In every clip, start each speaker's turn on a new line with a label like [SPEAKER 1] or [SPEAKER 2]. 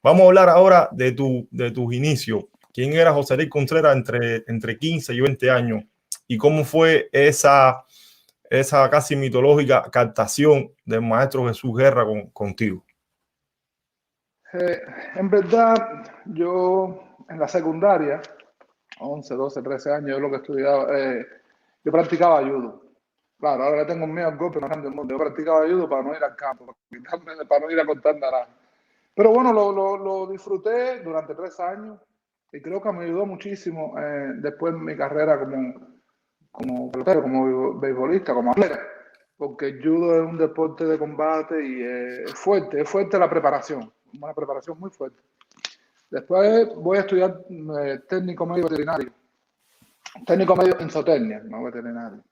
[SPEAKER 1] Vamos a hablar ahora de tus inicios. ¿Quién era José Ariel Contreras entre 15 y 20 años? ¿Y cómo fue esa casi mitológica captación del maestro Jesús Guerra contigo?
[SPEAKER 2] Eh, en verdad, yo en la secundaria, 11, 12, 13 años, yo lo que estudiaba, yo practicaba judo. Claro, ahora le tengo miedo al golpe más grande del mundo. Yo practicaba judo para no ir al campo, para no ir a cortar naranjas. Pero bueno, lo disfruté durante 3 años y creo que me ayudó muchísimo después en mi carrera como pelotero, como beisbolista, como atleta, porque el judo es un deporte de combate y es fuerte la preparación, una preparación muy fuerte. Después voy a estudiar técnico medio veterinario, técnico medio en zootecnia, no veterinario.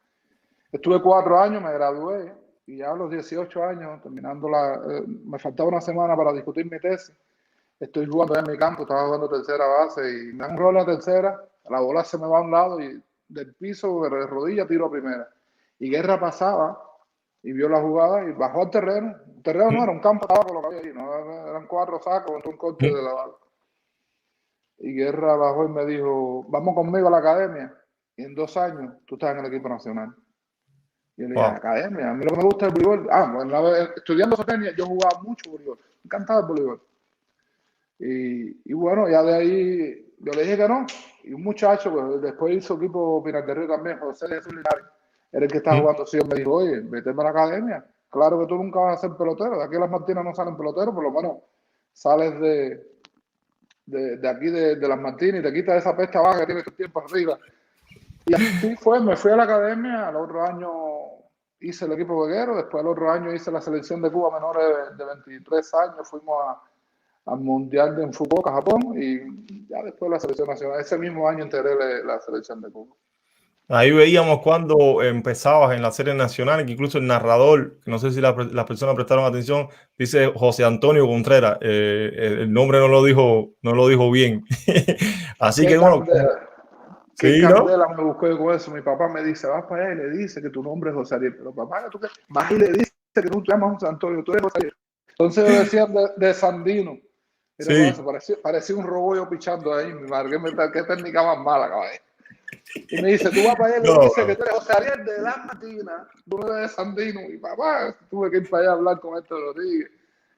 [SPEAKER 2] Estuve 4 años, me gradué y ya a los 18 años, terminando me faltaba una semana para discutir mi tesis. Estoy jugando en mi campo, estaba jugando tercera base y me dan un rol en la tercera, la bola se me va a un lado y del piso, de rodilla, tiro a primera. Y Guerra pasaba y vio la jugada y bajó al terreno. El terreno no era un campo de tabaco lo que había ahí, no, eran 4 sacos con un corte de la bala. Y Guerra bajó y me dijo, vamos conmigo a la academia y en 2 años tú estás en el equipo nacional. Y yo le dije,
[SPEAKER 1] Wow.
[SPEAKER 2] academia, a mí lo que me gusta es el voleibol. Bueno, estudiando zootecnia yo jugaba mucho voleibol, me encantaba el voleibol. Y bueno, ya de ahí yo le dije que no. Y un muchacho, pues, después hizo equipo Pinar del Río también, José Jesús Linares, era el que estaba jugando. Sí, me dijo, oye, vete a la academia. Claro que tú nunca vas a ser pelotero. De aquí a Las Martinas no salen peloteros, por lo menos sales de aquí, de Las Martinas, y te quitas esa pesta baja que tienes todo el tiempo arriba. Y así fue, me fui a la academia. Al otro año hice el equipo veguero. Después al otro año hice la selección de Cuba menores de 23 años. Fuimos al Mundial de Fukuoka, Japón, y ya después la selección nacional. Ese mismo año integré la selección de Cuba.
[SPEAKER 1] Ahí veíamos cuando empezabas en la serie nacional, que incluso el narrador, que no sé si las personas prestaron atención, dice José Antonio Contreras. El nombre no lo dijo bien. Así
[SPEAKER 2] Qué
[SPEAKER 1] que bueno,
[SPEAKER 2] candela, qué
[SPEAKER 1] sí, ¿no?
[SPEAKER 2] candela me buscó yo con eso. Mi papá me dice, vas para allá y le dice que tu nombre es José Ariel. Pero papá, ¿tú qué? Vas y le dice que tú te llamas José Antonio, tú eres José Ariel. Entonces yo decía de Sandino. Mira, con
[SPEAKER 1] Sí.
[SPEAKER 2] eso, parecía un robot yo pichando ahí. Mi madre, qué técnica más mala, caballo. Y me dice, tú vas para allá y le
[SPEAKER 1] No,
[SPEAKER 2] dices que tú eres José Ariel de Las Martinas, tú no eres de Sandino. Y papá, tuve que ir para allá a hablar con Héctor Rodríguez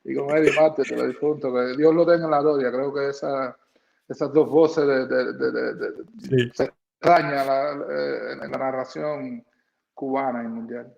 [SPEAKER 2] y con Eddie Marte, te lo difunto, que Dios lo tenga en la gloria. Creo que esas dos voces
[SPEAKER 1] sí.
[SPEAKER 2] se extraña en la narración cubana y mundial.